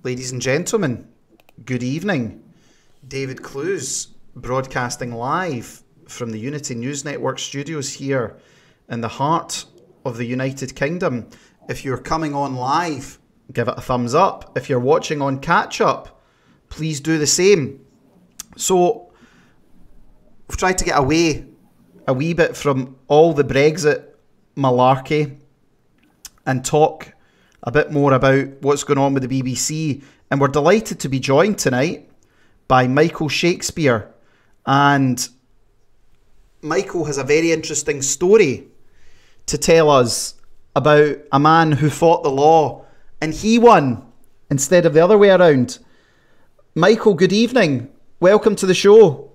Ladies and gentlemen, good evening. David Clues, broadcasting live from the Unity News Network studios here in the heart of the United Kingdom. If you're coming on live, give it a thumbs up. If you're watching on catch-up, please do the same. So, we've tried to get away a wee bit from all the Brexit malarkey and talk a bit more about what's going on with the BBC. And we're delighted to be joined tonight by Michael Shakespeare. And Michael has a very interesting story to tell us about a man who fought the law and he won instead of the other way around. Michael, good evening. Welcome to the show.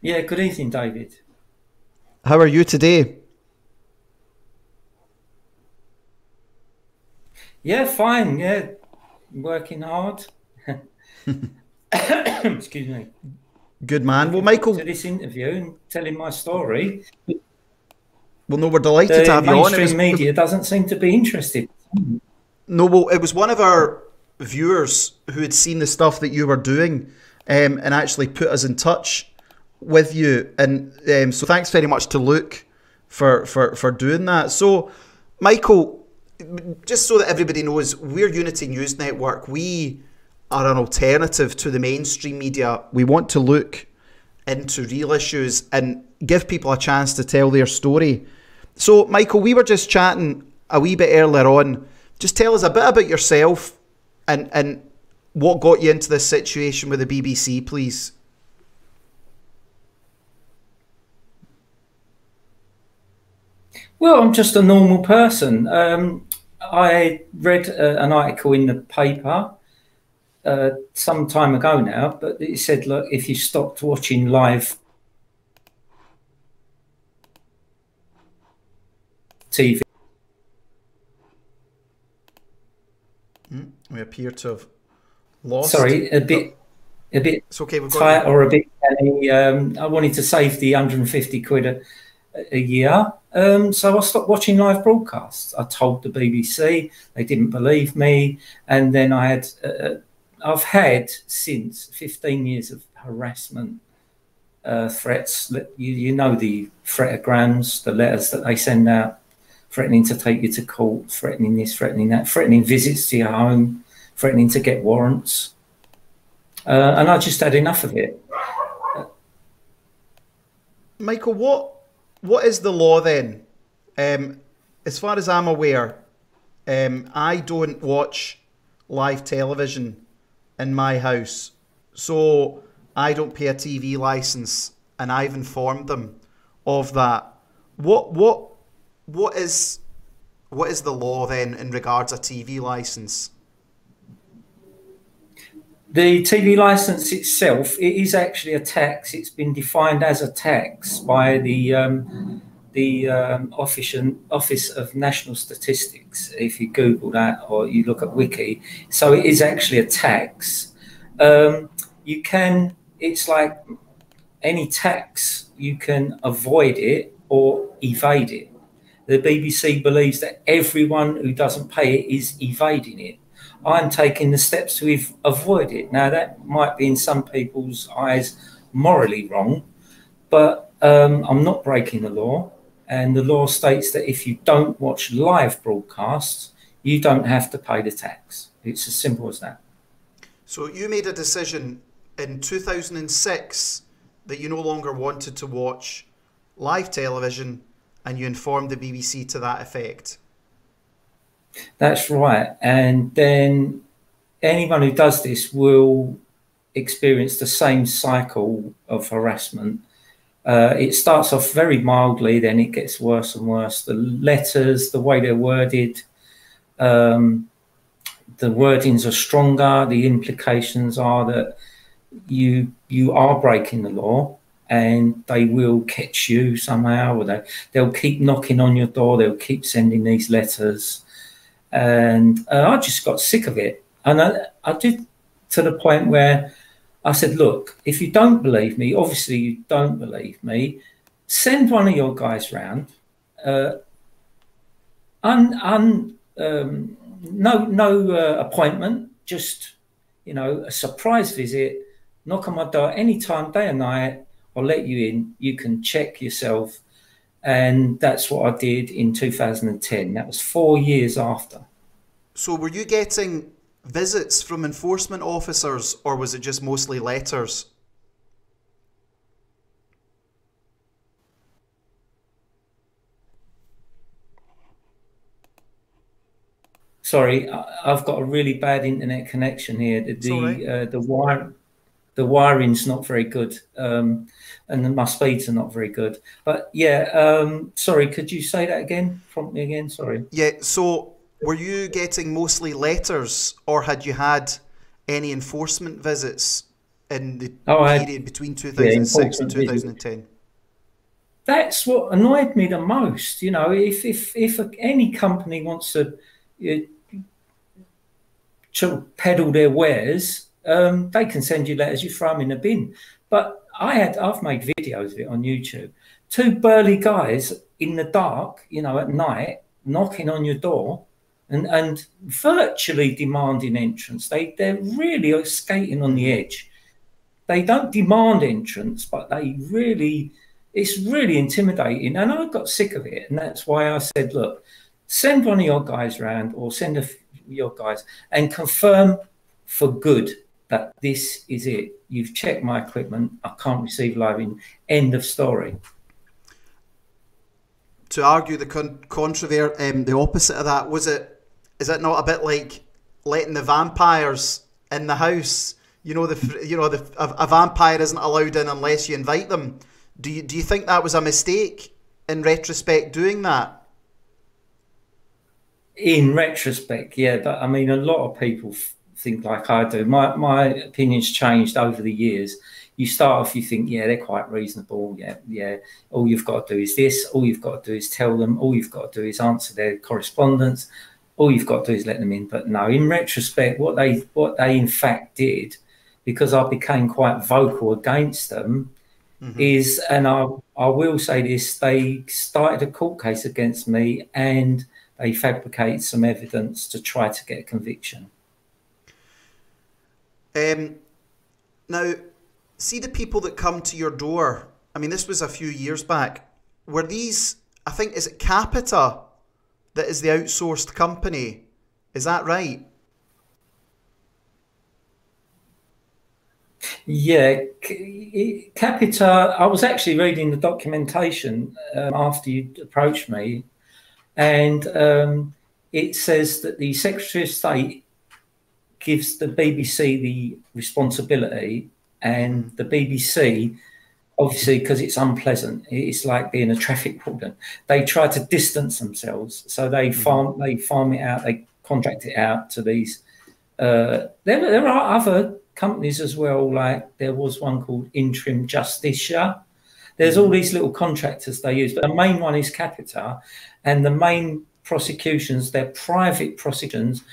Yeah, good evening, David. How are you today? Yeah, fine. Yeah, working hard. Excuse me. Good man. Well, Michael, to this interview and telling my story. Well, no, we're delighted to have you on. Mainstream media doesn't seem to be interested. No, well, it was one of our viewers who had seen the stuff that you were doing and actually put us in touch with you. And so thanks very much to Luke for doing that. So, Michael, just so that everybody knows, we're Unity News Network. We are an alternative to the mainstream media. We want to look into real issues and give people a chance to tell their story. So, Michael, we were just chatting a wee bit earlier on. Just tell us a bit about yourself and what got you into this situation with the BBC, please. Well, I'm just a normal person. I read an article in the paper some time ago now, but it said, look, if you stopped watching live TV. We appear to have lost. Sorry, a bit it's okay, we've got tight or a bit. I wanted to save the 150 quid a year. So I stopped watching live broadcasts. I told the BBC, they didn't believe me. And then I've had since 15 years of harassment threats. You know the threatograms, the letters that they send out, threatening to take you to court, threatening this, threatening that, threatening visits to your home, threatening to get warrants. And I just had enough of it. Michael, what is the law then? As far as I'm aware, I don't watch live television in my house, so I don't pay a TV license, and I've informed them of that. What is the law then in regards a TV license? The TV license itself, it is actually a tax. It's been defined as a tax by the Office of National Statistics. If you Google that or you look at Wiki, so it is actually a tax. It's like any tax, you can avoid it or evade it. The BBC believes that everyone who doesn't pay it is evading it. I'm taking the steps to avoid it. Now, that might be in some people's eyes morally wrong, but I'm not breaking the law. And the law states that if you don't watch live broadcasts, you don't have to pay the tax. It's as simple as that. So you made a decision in 2006 that you no longer wanted to watch live television, and you informed the BBC to that effect. That's right. And then anyone who does this will experience the same cycle of harassment. It starts off very mildly, then it gets worse and worse. The letters, the way they're worded, the wordings are stronger. The implications are that you are breaking the law, and they will catch you somehow, or they'll keep knocking on your door. They'll keep sending these letters. And I just got sick of it. And I did, to the point where I said, look, if you don't believe me, obviously you don't believe me, send one of your guys round, no appointment, just a surprise visit. Knock on my door anytime, day or night. I'll let you in. You can check yourself, and that's what I did in 2010. That was 4 years after. So were you getting visits from enforcement officers, or was it just mostly letters? Sorry, I've got a really bad internet connection here. It's all right. The wiring's not very good, and my speeds are not very good. But yeah, sorry, could you say that again? Prompt me again. Sorry. Yeah. So were you getting mostly letters, or had you had any enforcement visits in the period between 2006 and 2010? That's what annoyed me the most. If any company wants to peddle their wares, they can send you letters. You throw them in a bin. But I've made videos of it on YouTube. Two burly guys in the dark, at night, knocking on your door and virtually demanding entrance. They're really skating on the edge. They don't demand entrance, but it's really intimidating. And I got sick of it. And that's why I said, look, send one of your guys round, or send your guys and confirm for good that this is it. You've checked my equipment. I can't receive live. End of story. To argue the the opposite of that, is it not a bit like letting the vampires in the house? A vampire isn't allowed in unless you invite them. Do you think that was a mistake in retrospect doing that? In retrospect, yeah, but I mean, a lot of people think like I do. My opinion's changed over the years. You start off, you think, yeah, they're quite reasonable. Yeah. All you've got to do is this. All you've got to do is tell them. All you've got to do is answer their correspondence. All you've got to do is let them in. But no, in retrospect, what they in fact did, because I became quite vocal against them, is, and I will say this, they started a court case against me and they fabricated some evidence to try to get a conviction. Now, see the people that come to your door. I mean, this was a few years back. Were these, I think, is it Capita that is the outsourced company? Is that right? Yeah, Capita, I was actually reading the documentation after you approached me, and it says that the Secretary of State gives the BBC the responsibility, and the BBC, obviously, because it's unpleasant, it's like being a traffic warden, they try to distance themselves. So they farm it out, they contract it out to these. There are other companies as well, like there was one called Interim Justicia. There's all these little contractors they use, but the main one is Capita, and the main prosecutions, they're private prosecutions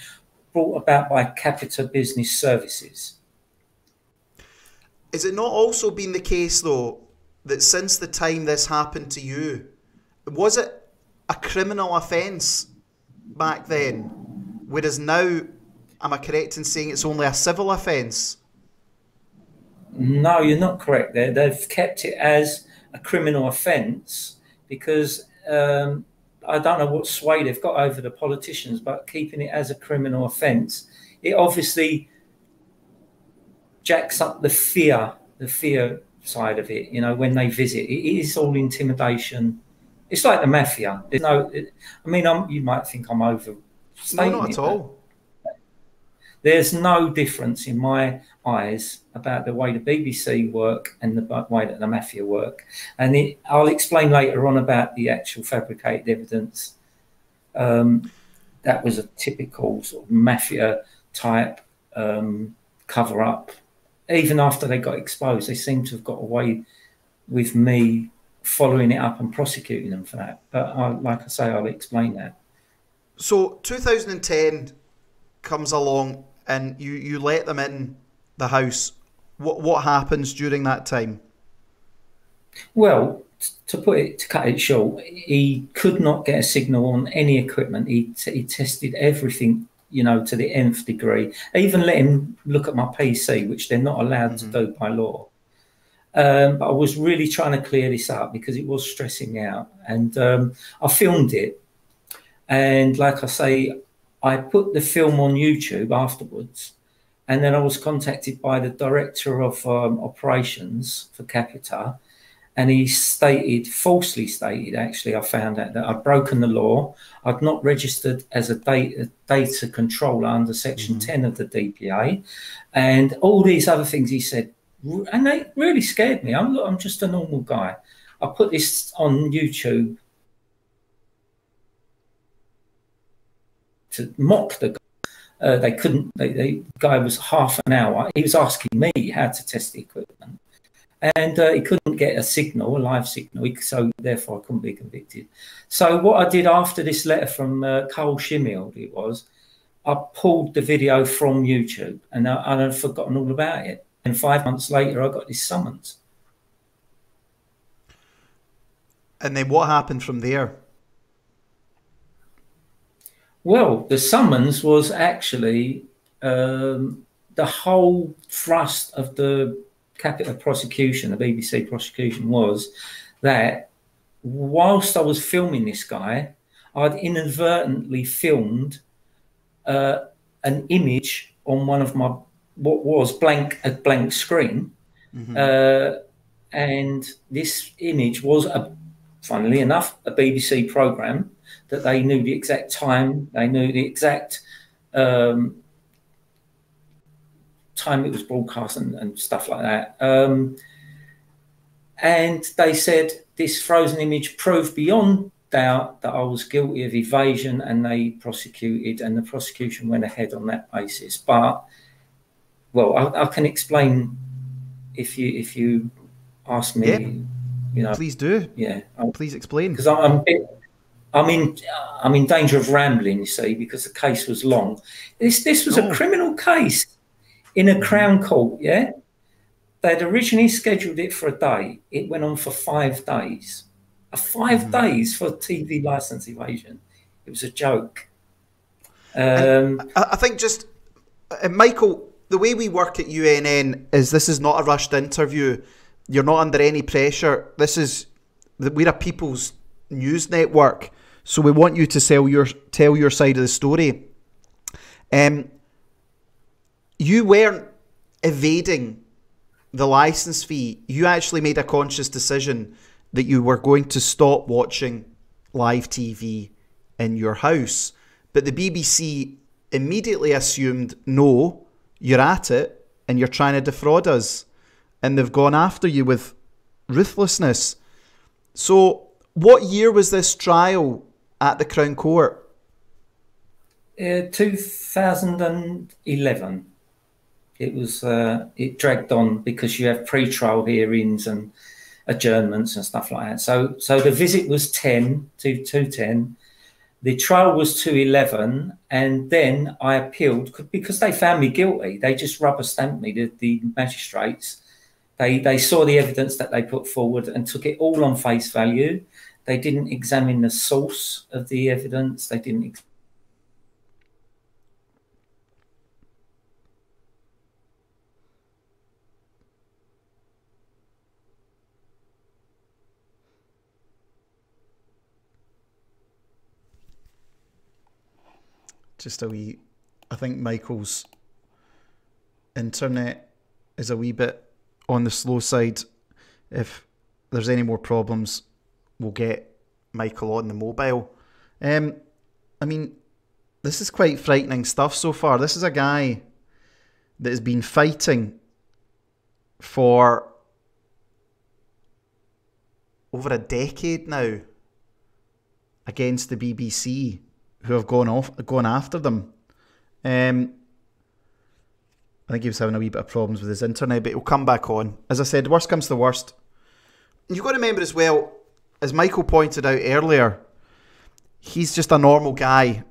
brought about by Capita Business Services. Is it not also been the case, though, that since the time this happened to you, was it a criminal offence back then, whereas now, am I correct in saying it's only a civil offence? No, you're not correct there. They've kept it as a criminal offence because I don't know what sway they've got over the politicians, but keeping it as a criminal offence, it obviously jacks up the fear side of it. When they visit, it is all intimidation. It's like the mafia. You might think I'm overstating it. No, not at all. There's no difference in my eyes about the way the BBC work and the way that the mafia work. And I'll explain later on about the actual fabricated evidence. That was a typical sort of mafia type cover-up. Even after they got exposed, they seem to have got away with me following it up and prosecuting them for that. But like I say, I'll explain that. So 2010 comes along and you let them in the house. What happens during that time? Well, to cut it short, he could not get a signal on any equipment. He tested everything, you know, to the nth degree. I even let him look at my PC, which they're not allowed to do by law. But I was really trying to clear this up because it was stressing me out. And I filmed it. And like I say, I put the film on YouTube afterwards. And then I was contacted by the director of operations for Capita. And he falsely stated, actually, I found out that I'd broken the law. I'd not registered as a data controller under Section 10 of the DPA. And all these other things he said. And they really scared me. I'm just a normal guy. I put this on YouTube to mock the guy. They couldn't. The guy was half an hour. He was asking me how to test the equipment, and he couldn't get a signal, a live signal. So therefore, I couldn't be convicted. So what I did after this letter from Cole Shimmield, it was, I pulled the video from YouTube, and I'd forgotten all about it. And 5 months later, I got this summons. And then what happened from there? Well, the summons was actually the whole thrust of the Capita prosecution, the BBC prosecution, was that whilst I was filming this guy, I'd inadvertently filmed an image on one of my what was a blank screen, and this image was, funnily enough, a BBC programme that they knew the exact time, they knew the exact time it was broadcast and stuff like that. And they said this frozen image proved beyond doubt that I was guilty of evasion, and they prosecuted, and the prosecution went ahead on that basis. But well, I can explain if you ask me. Yeah. You know, Please do. Yeah, please explain. Because I'm in danger of rambling, you see, because the case was long. This was a criminal case in a Crown Court. Yeah, they'd originally scheduled it for a day. It went on for 5 days. 5 days for TV licence evasion. It was a joke. I think just Michael, the way we work at UNN is this is not a rushed interview. You're not under any pressure. We're a people's news network, so we want you to tell your side of the story. You weren't evading the licence fee. You actually made a conscious decision that you were going to stop watching live TV in your house. But the BBC immediately assumed, no, you're at it and you're trying to defraud us. And they've gone after you with ruthlessness. So what year was this trial at the Crown Court? 2011. It was. It dragged on because you have pre-trial hearings and adjournments and stuff like that. So the visit was 10 to 210. The trial was 211, and then I appealed because they found me guilty. They just rubber stamped me. The magistrates. They saw the evidence that they put forward and took it all on face value. They didn't examine the source of the evidence. They didn't. Just a wee. I think Michael's internet is a wee bit on the slow side. If there's any more problems, we'll get Michael on the mobile. I mean, this is quite frightening stuff so far. This is a guy that has been fighting for over a decade now against the BBC, who have gone after them. I think he was having a wee bit of problems with his internet, but he'll come back on. As I said, worst comes to worst. You've got to remember as well, as Michael pointed out earlier, he's just a normal guy.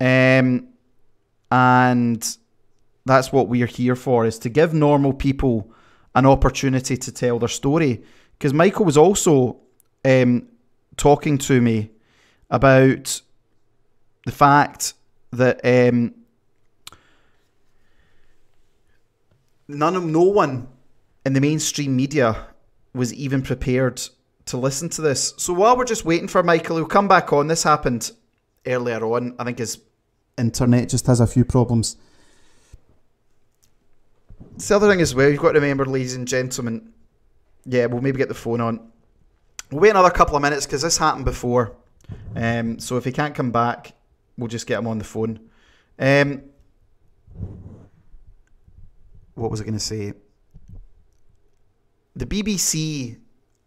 And that's what we're here for, is to give normal people an opportunity to tell their story. Because Michael was also talking to me about the fact that no one in the mainstream media was even prepared to listen to this. So while we're just waiting for Michael, he'll come back on. This happened earlier on. I think his internet just has a few problems. It's the other thing as well, you've got to remember, ladies and gentlemen, yeah, we'll maybe get the phone on. We'll wait another couple of minutes because this happened before. So if he can't come back, we'll just get him on the phone. What was I going to say? The BBC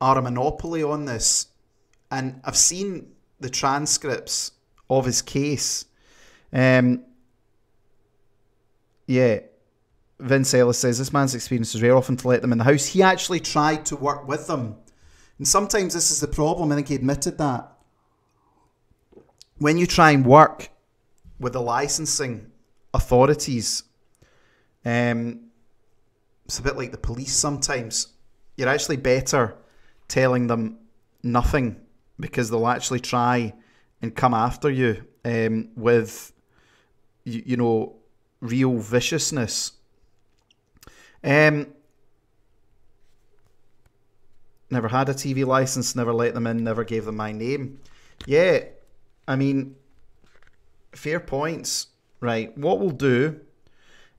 are a monopoly on this, and I've seen the transcripts of his case. Yeah, Vince Ellis says, this man's experience is rare, often to let them in the house. He actually tried to work with them. And sometimes this is the problem. I think he admitted that. When you try and work with the licensing authorities, it's a bit like the police sometimes. You're actually better telling them nothing, because they'll actually try and come after you with, you know, real viciousness. Never had a TV license, never let them in, never gave them my name. Yeah, I mean, fair points. Right, what we'll do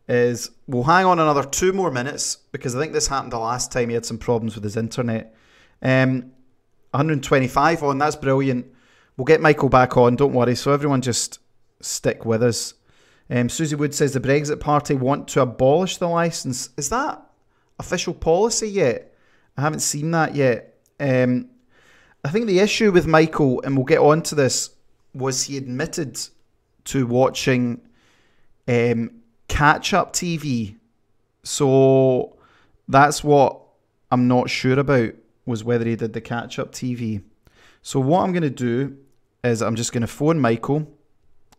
is we'll hang on another 2 more minutes, because I think this happened the last time he had some problems with his internet. 125 on, that's brilliant. We'll get Michael back on, don't worry. So everyone just stick with us. Susie Wood says the Brexit Party want to abolish the licence. Is that official policy yet? I haven't seen that yet. I think the issue with Michael, and we'll get on to this, was he admitted to watching catch-up TV. So that's what I'm not sure about, was whether he did the catch-up TV. So what I'm going to do is I'm just going to phone Michael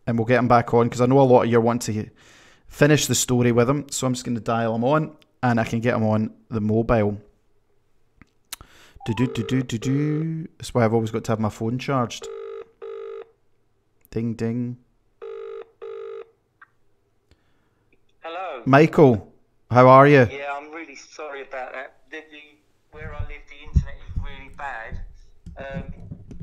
and we'll get him back on, because I know a lot of you want to finish the story with him. So I'm just going to dial him on and I can get him on the mobile. That's why I've always got to have my phone charged. Ding, ding. Hello. Michael, how are you? Yeah, I'm really sorry about that. Where I live, the internet is really bad.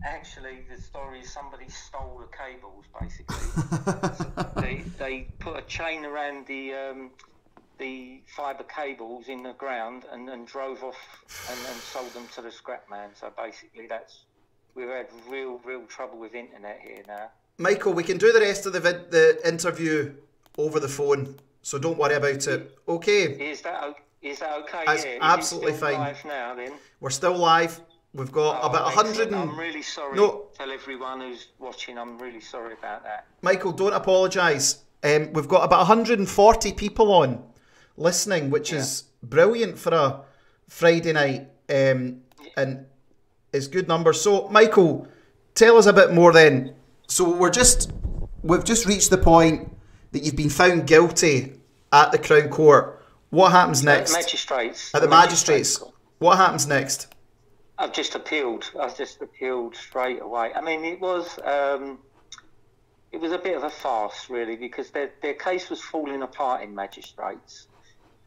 Actually, the story is somebody stole the cables, basically. they put a chain around the fibre cables in the ground and drove off and sold them to the scrap man. So basically, we've had real trouble with internet here now. Michael, we can do the rest of the interview over the phone, so don't worry about it. Okay. Is that okay? That's absolutely fine. Live now, then? We're still live. We've got about 100 I'm really sorry. No. Tell everyone who's watching, I'm really sorry about that. Michael, don't apologise. We've got about 140 people on listening, which is brilliant for a Friday night, and it's good numbers. So, Michael, tell us a bit more then. So we've just reached the point that you've been found guilty at the Crown Court. What happens next? Magistrates. At the magistrates. What happens next? I've just appealed. Straight away. I mean, it was a bit of a farce, really, because their case was falling apart in magistrates.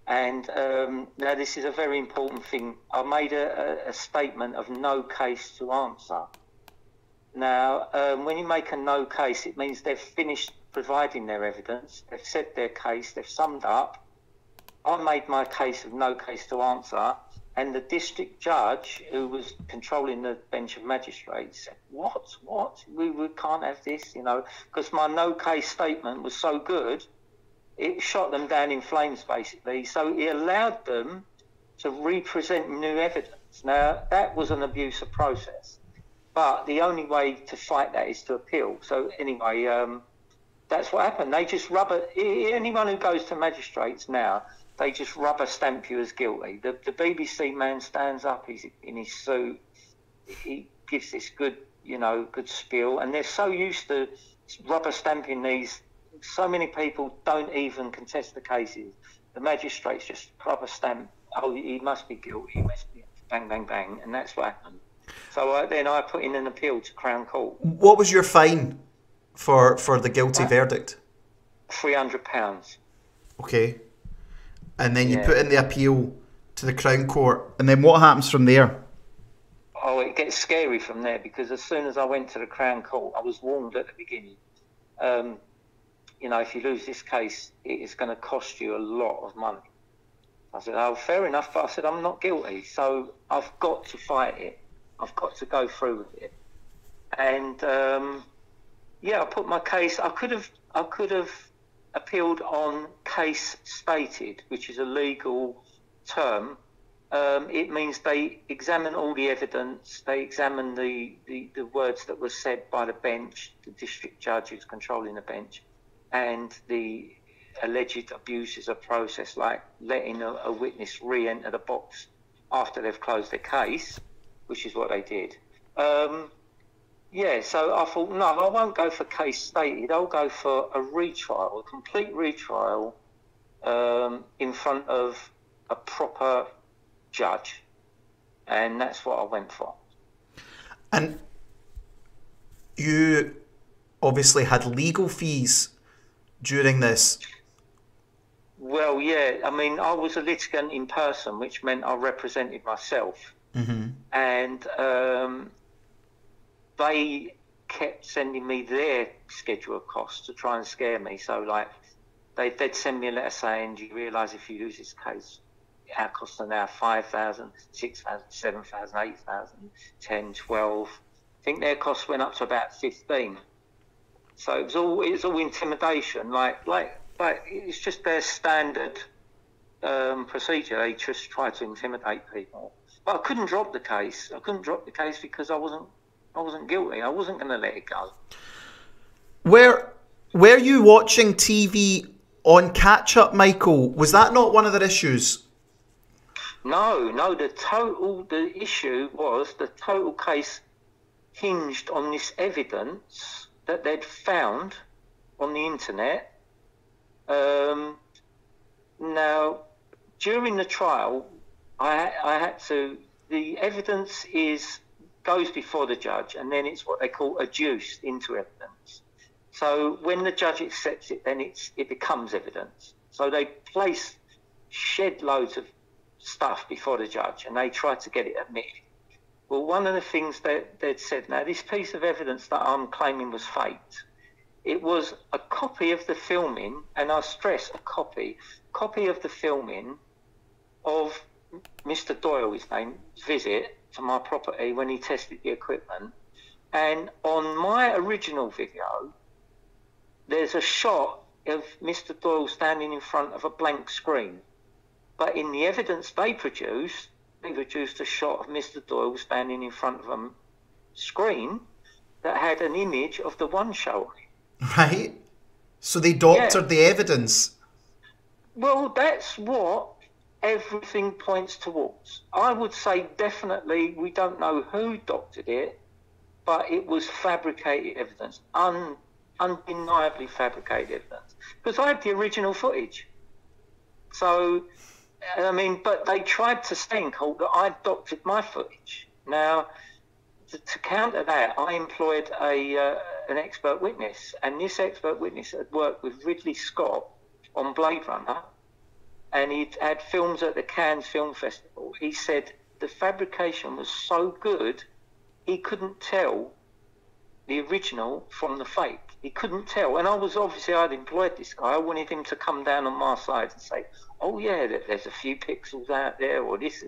And now this is a very important thing. I made a statement of no case to answer. Now, when you make a no case, it means they've finished providing their evidence. They've said their case. They've summed up. I made my case of no case to answer. And the district judge, who was controlling the bench of magistrates, said, what? We can't have this, you know, because my no-case statement was so good, it shot them down in flames, basically. So he allowed them to represent new evidence. Now, that was an abusive process. But the only way to fight that is to appeal. So anyway, that's what happened. They just anyone who goes to magistrates now, they just rubber stamp you as guilty. The BBC man stands up, he's in his suit, he gives this good spiel, and they're so used to rubber stamping these. So many people don't even contest the cases. The magistrates just rubber stamp, oh, he must be guilty, he must be, bang, bang, bang, and that's what happened. So then I put in an appeal to Crown Court. What was your fine for the guilty verdict? £300. Okay. And then you Yeah. put in the appeal to the Crown Court, and then what happens from there? Oh, it gets scary from there, because as soon as I went to the Crown Court, I was warned at the beginning. You know, if you lose this case, it is going to cost you a lot of money. I said, oh, fair enough, but I said, I'm not guilty, so I've got to fight it. I've got to go through with it. And yeah, I put my case. I could have appealed on case stated, which is a legal term. It means they examine all the evidence, they examine the words that were said by the bench, the district judge who's controlling the bench, and the alleged abuses of process, like letting a witness re-enter the box after they've closed their case, which is what they did. Yeah, so I thought, no, I won't go for case stated. I'll go for a retrial, a complete retrial, in front of a proper judge. And that's what I went for. And you obviously had legal fees during this. Well, yeah, I mean, I was a litigant in person, which meant I represented myself. Mm-hmm. And they kept sending me their schedule of costs to try and scare me. So, like, they'd send me a letter saying, do you realise if you lose this case, our costs are now 5,000, 6,000, 7,000, 8,000, 10, 12. I think their costs went up to about 15. So it was all intimidation. Like it's just their standard procedure. They just try to intimidate people. But I couldn't drop the case. I couldn't drop the case because I wasn't guilty. I wasn't going to let it go. Were you watching TV on catch up, Michael? Was that not one of their issues? No. The issue was the total case hinged on this evidence that they'd found on the internet. Now, during the trial, I had to. The evidence goes before the judge, and then it's what they call adduced into evidence. So when the judge accepts it, then it becomes evidence. So they shed loads of stuff before the judge, and they try to get it admitted. Well, one of the things that they'd said, now this piece of evidence that I'm claiming was faked, it was a copy of the filming, and I stress a copy of the filming of Mr. Doyle, his name, visit to my property when he tested the equipment. And on my original video, there's a shot of Mr. Doyle standing in front of a blank screen. But in the evidence they produced a shot of Mr. Doyle standing in front of a screen that had an image of the One Show on it. Right. So they doctored the evidence. Well, that's what everything points towards. I would say definitely we don't know who doctored it, but it was fabricated evidence, undeniably fabricated evidence. Because I had the original footage. So, I mean, but they tried to say in court that I doctored my footage. Now, to counter that, I employed an expert witness, and this expert witness had worked with Ridley Scott on Blade Runner, and he'd had films at the Cannes Film Festival. He said the fabrication was so good, he couldn't tell the original from the fake. He couldn't tell. And I'd employed this guy. I wanted him to come down on my side and say, oh yeah, there's a few pixels out there, or this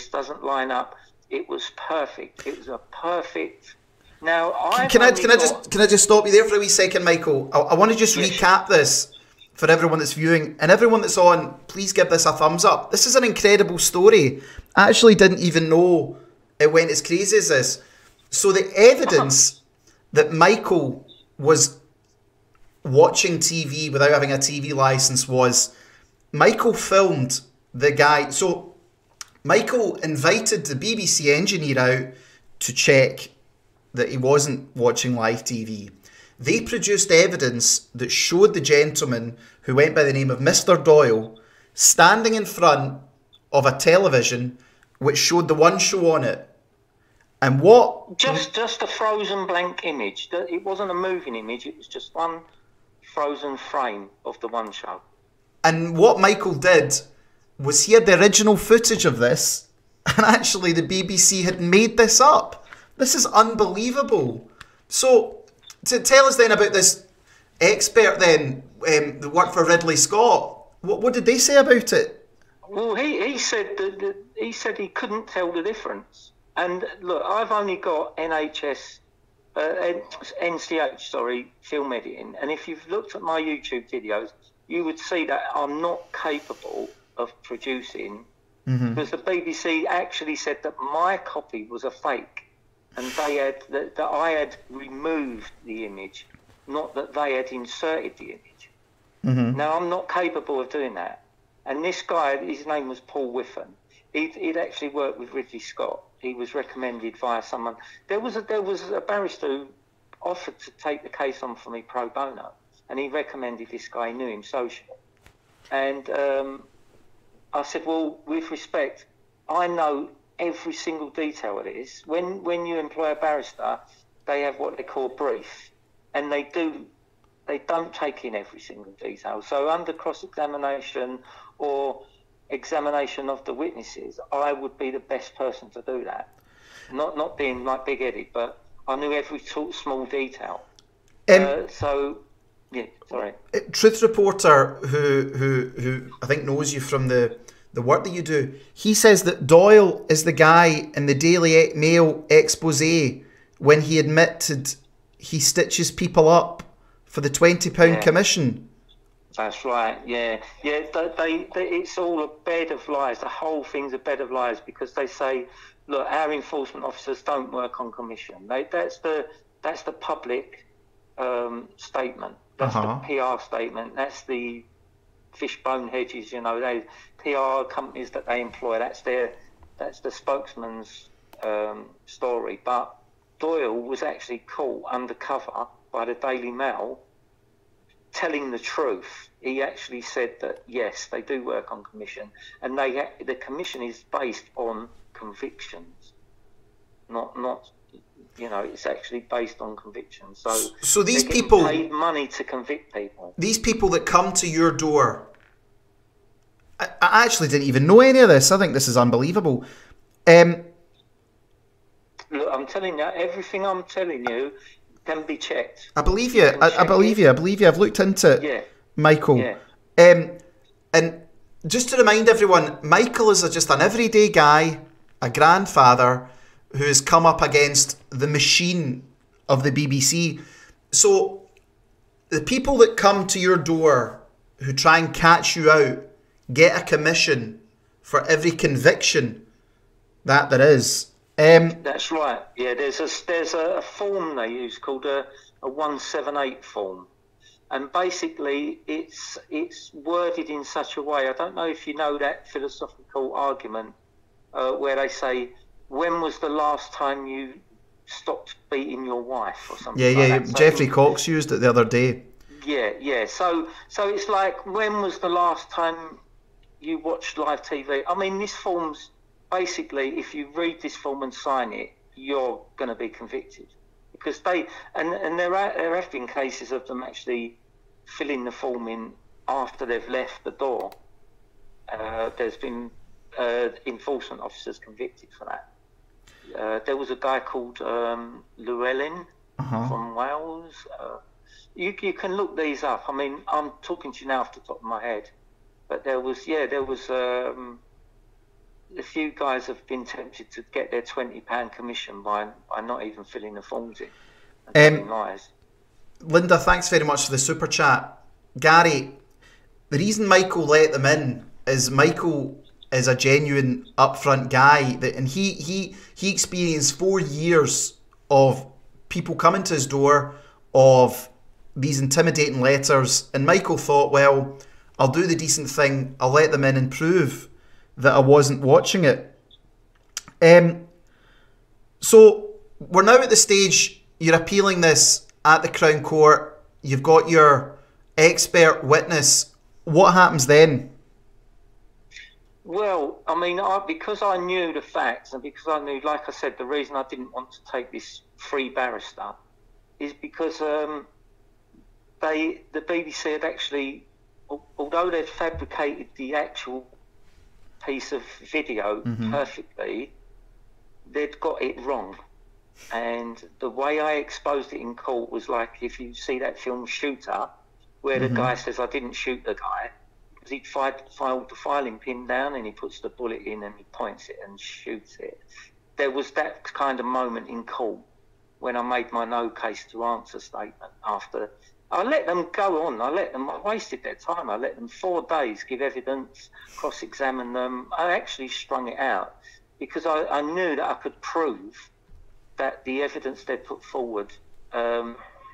doesn't line up. It was perfect. It was a perfect. Now, can I just stop you there for a wee second, Michael? I want to just recap this for everyone that's viewing, and everyone that's on. Please give this a thumbs up. This is an incredible story. I actually didn't even know it went as crazy as this. So the evidence that Michael was watching TV without having a TV license was Michael filmed the guy. So Michael invited the BBC engineer out to check that he wasn't watching live TV. They produced evidence that showed the gentleman who went by the name of Mr. Doyle standing in front of a television which showed the One Show on it. And what? Just a frozen blank image. It wasn't a moving image. It was just one frozen frame of the one show. And what Michael did was he had the original footage of this, and actually the BBC had made this up. This is unbelievable. So, to tell us then about this expert then, that worked for Ridley Scott, what did they say about it? Well, he said that he couldn't tell the difference. And look, I've only got NCH, film editing, and if you've looked at my YouTube videos, you would see that I'm not capable of producing, because the BBC actually said that my copy was a fake, and they had that I had removed the image, not that they had inserted the image. Now I'm not capable of doing that. And this guy, his name was Paul Whiffen. He'd actually worked with Ridley Scott. He was recommended via someone. There was a barrister who offered to take the case on for me pro bono, and he recommended this guy. He knew him socially. And I said, well, with respect, I know every single detail of this. When you employ a barrister, they have what they call a brief, and they don't take in every single detail. So under cross-examination or examination of the witnesses, I would be the best person to do that. Not being like big-headed, but I knew every small detail. So, yeah, sorry. Truth Reporter, who I think knows you from the work that you do, he says that Doyle is the guy in the Daily Mail expose when he admitted he stitches people up for the £20 commission. That's right. Yeah. It's all a bed of lies. The whole thing's a bed of lies, because they say, look, our enforcement officers don't work on commission. That's the public statement. That's the PR statement. That's the fishbone hedges. They PR companies that they employ. That's the spokesman's story. But Doyle was actually caught undercover by the Daily Mail telling the truth. He actually said that yes, they do work on commission, and the commission is based on convictions, not it's actually based on convictions. So these people paid money to convict people. These people that come to your door, I actually didn't even know any of this. I think this is unbelievable. Look, I'm telling you, everything I'm telling you can be checked. I believe you. I believe you. I've looked into it, Michael. Yeah. And just to remind everyone, Michael is just an everyday guy, a grandfather who has come up against the machine of the BBC. So the people that come to your door who try and catch you out get a commission for every conviction that there is. That's right. Yeah, there's a form they use called a 178 form, and basically it's worded in such a way. I don't know if you know that philosophical argument where they say, "When was the last time you stopped beating your wife?" or something. Like that. So Geoffrey Cox used it the other day. Yeah. So it's like, when was the last time you watched live TV? I mean, this form's basically, if you read this form and sign it, you're going to be convicted, because there have been cases of them actually filling the form in after they've left the door. There's been enforcement officers convicted for that. There was a guy called Llewellyn from Wales. You can look these up. I mean, I'm talking to you now off the top of my head, but there was a few guys have been tempted to get their £20 commission by not even filling the forms in and telling lies. Linda, thanks very much for the super chat. Gary, the reason Michael let them in is Michael is a genuine upfront guy, and he experienced 4 years of people coming to his door, of these intimidating letters, and Michael thought, well, I'll do the decent thing, I'll let them in and prove that I wasn't watching it. So we're now at the stage, you're appealing this at the Crown Court, you've got your expert witness. What happens then? Well, I mean, because I knew the facts, and because I knew, like I said, the reason I didn't want to take this free barrister is because the BBC had actually, although they'd fabricated the actual piece of video perfectly, they'd got it wrong. And the way I exposed it in court was like, if you see that film Shooter, where the guy says, I didn't shoot the guy, because he'd filed the filing pin down and he puts the bullet in and he points it and shoots it. There was that kind of moment in court when I made my no case to answer statement after. I let them go on. I wasted their time. I let them 4 days give evidence, cross-examine them. I actually strung it out because I knew that I could prove that the evidence they put forward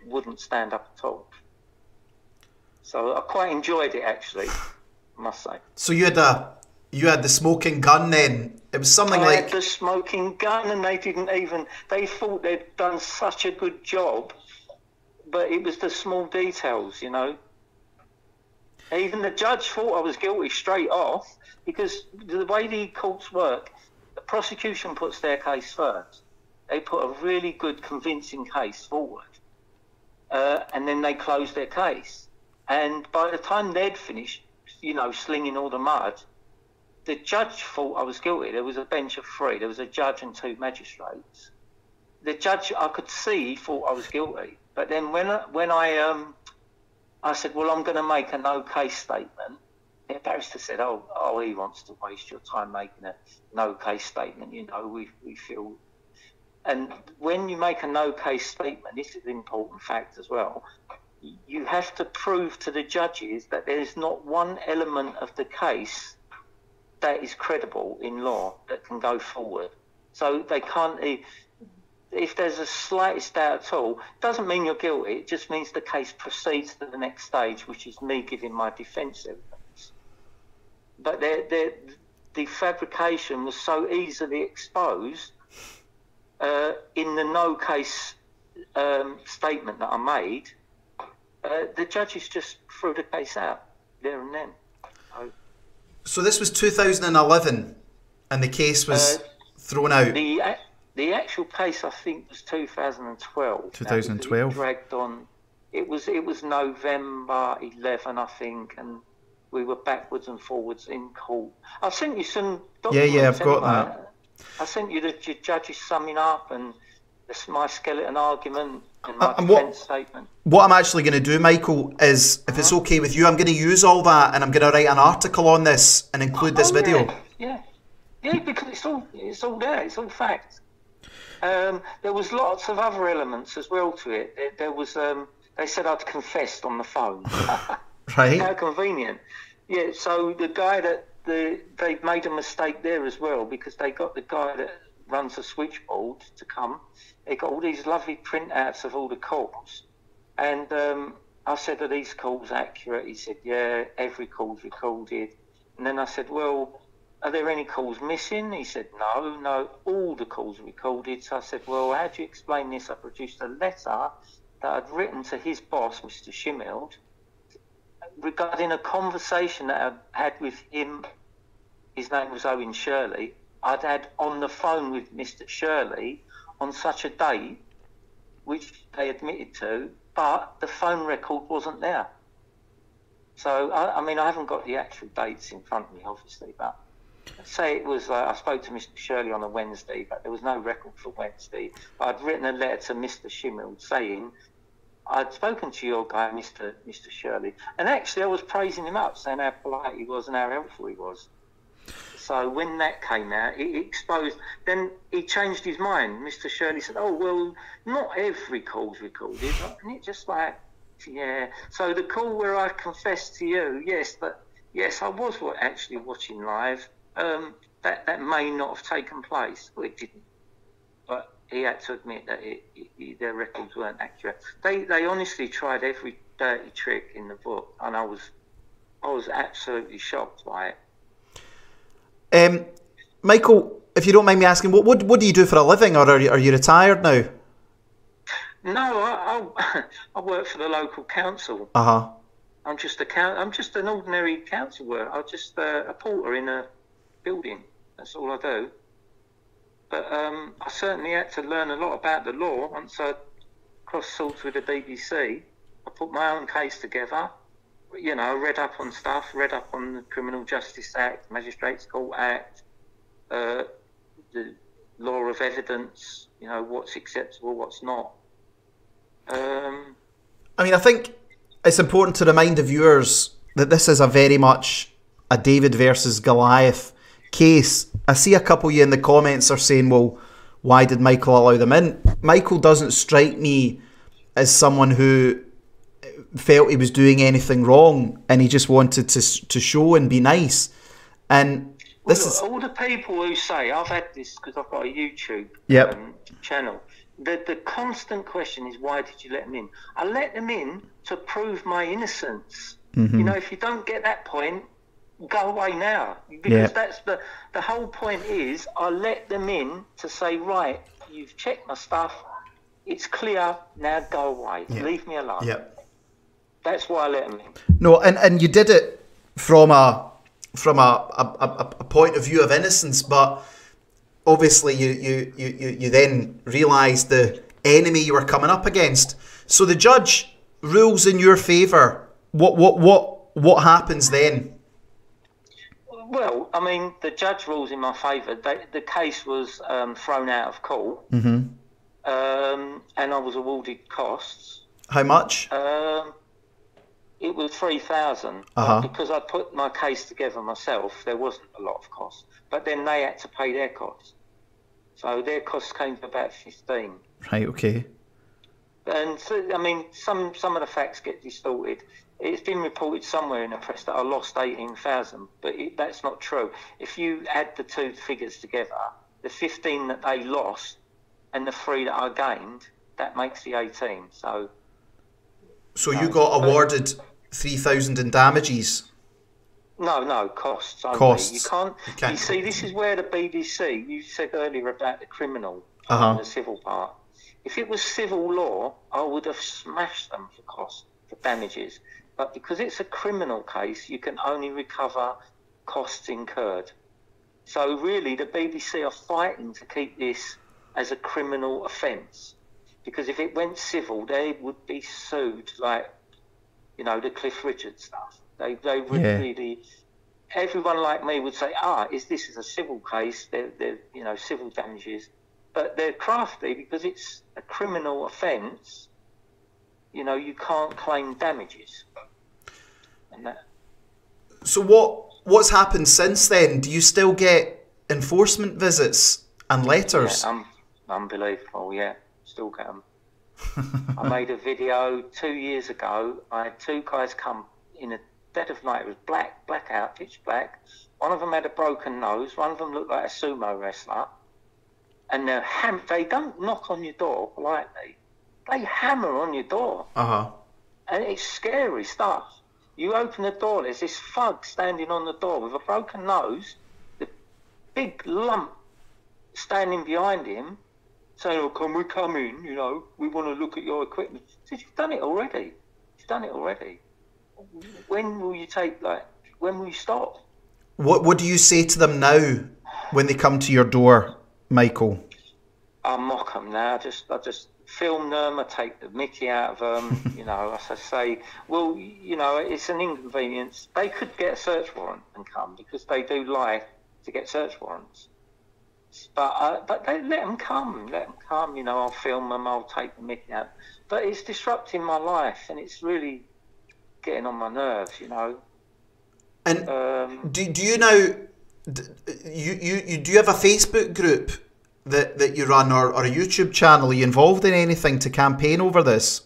wouldn't stand up at all. So I quite enjoyed it, actually, I must say. So you had the smoking gun then. It was something I like... had the smoking gun, and they thought they'd done such a good job, but it was the small details, you know. Even the judge thought I was guilty straight off, because the way the courts work, the prosecution puts their case first. They put a really good, convincing case forward, and then they close their case. And by the time they'd finished, you know, slinging all the mud, the judge thought I was guilty. There was a bench of 3. There was a judge and 2 magistrates. The judge, I could see, thought I was guilty. But then when I said, well, I'm going to make a no case statement, the barrister said, oh, he wants to waste your time making a no case statement. You know, we feel. And when you make a no case statement, this is an important fact as well. You have to prove to the judges that there is not one element of the case that is credible in law that can go forward. So they can't, if there's a slightest doubt at all, doesn't mean you're guilty. It just means the case proceeds to the next stage, which is me giving my defence evidence. But the fabrication was so easily exposed in the no case statement that I made. The judges just threw the case out there and then. So this was 2011, and the case was thrown out. The actual case, I think, was 2012. 2012. It dragged on. It was November 11, I think, and we were backwards and forwards in court. I sent you some documents. Yeah, I've got that. I sent you the judges summing up and my skeleton argument and my defence statement. What I'm actually going to do, Michael, is, if it's okay with you, I'm going to use all that and I'm going to write an article on this and include this video. Yeah, because it's all there. It's all fact. There was lots of other elements as well to it. There was they said I'd confessed on the phone. Right. How convenient. Yeah. So the guy they made a mistake there as well, because they got the guy that runs the switchboard to come. They got all these lovely printouts of all the calls, and I said, are these calls accurate? He said, yeah, every call's recorded. And then I said, well, are there any calls missing? He said, no, all the calls are recorded. So I said, well, how do you explain this? I produced a letter that I'd written to his boss, Mr. Schimmeld, regarding a conversation that I'd had with him. His name was Owen Shirley. I'd had on the phone with Mr. Shirley on such a date, which they admitted to, but the phone record wasn't there. So, I mean, I haven't got the actual dates in front of me, obviously, but say it was, I spoke to Mr. Shirley on a Wednesday, but there was no record for Wednesday. I'd written a letter to Mr. Schimmeld saying, I'd spoken to your guy, Mr. Shirley, and actually I was praising him up, saying how polite he was and how helpful he was. So when that came out, it exposed. Then he changed his mind. Mr. Shirley said, "Oh well, not every call's recorded," and it just like, yeah. So the call where I confessed to you, yes, I was actually watching live. That may not have taken place. Well, it didn't. But he had to admit that their records weren't accurate. They honestly tried every dirty trick in the book, and I was absolutely shocked by it. Michael, if you don't mind me asking, what do you do for a living, or are you retired now? No, I work for the local council. I'm just an ordinary council worker. I'm just a porter in building. That's all I do. But I certainly had to learn a lot about the law once I crossed swords with the BBC. I put my own case together, you know, read up on stuff, read up on the Criminal Justice Act, Magistrates Court Act, the law of evidence, you know, what's acceptable, what's not. I mean, I think it's important to remind the viewers that this is a very much a David versus Goliath case. I see a couple of you in the comments are saying, well, why did Michael allow them in? Michael doesn't strike me as someone who felt he was doing anything wrong, and he just wanted to show and be nice. And this is all the people who say, I've had this because I've got a YouTube channel. The constant question is, why did you let them in? I let them in to prove my innocence. You know, if you don't get that point, go away now, because that's the whole point. Is I let them in to say, right, you've checked my stuff, it's clear, now go away, leave me alone. That's why I let them in. No, and you did it from a point of view of innocence, but obviously you then realised the enemy you were coming up against. So the judge rules in your favour. What happens then? Well, I mean, the judge rules in my favour. The case was thrown out of court, and I was awarded costs. How much? It was 3,000. Because I put my case together myself, there wasn't a lot of costs. But then they had to pay their costs, so their costs came to about 15. Right. Okay. And so, I mean, some of the facts get distorted. It's been reported somewhere in the press that I lost 18,000, but that's not true. If you add the two figures together, the 15 that they lost and the 3 that I gained, that makes the 18. So you got awarded 3,000 in damages? No, costs only. Costs. You can't. You see, this is where the BBC. You said earlier about the criminal and the civil part. If it was civil law, I would have smashed them for costs, for damages. But because it's a criminal case, you can only recover costs incurred. So really, the BBC are fighting to keep this as a criminal offence. Because if it went civil, they would be sued, like, you know, the Cliff Richard stuff. They would really... Everyone like me would say, is this is a civil case, they're you know, civil damages. But they're crafty because it's a criminal offence. You know, you can't claim damages. And that. So what's happened since then? Do you still get enforcement visits and letters? Yeah, unbelievable, yeah. Still get them. I made a video 2 years ago. I had 2 guys come in the dead of night. It was blackout, pitch black. One of them had a broken nose. One of them looked like a sumo wrestler. And they don't knock on your door politely. They hammer on your door. And it's scary stuff. You open the door, there's this thug standing on the door with a broken nose, the big lump standing behind him, saying, "Oh, can we come in? You know, we want to look at your equipment." I said, "You've done it already. You've done it already. When will you when will you stop?" What do you say to them now when they come to your door, Michael? I mock them now. I just film them. I take the mickey out of them. You know, I say, well, you know, it's an inconvenience. They could get a search warrant and come because they do lie to get search warrants. But they let them come. You know, I'll film them. I'll take the mickey out. But it's disrupting my life, and it's really getting on my nerves. You know. And do you now? Do you have a Facebook group that you run, or a YouTube channel? Are you involved in anything to campaign over this?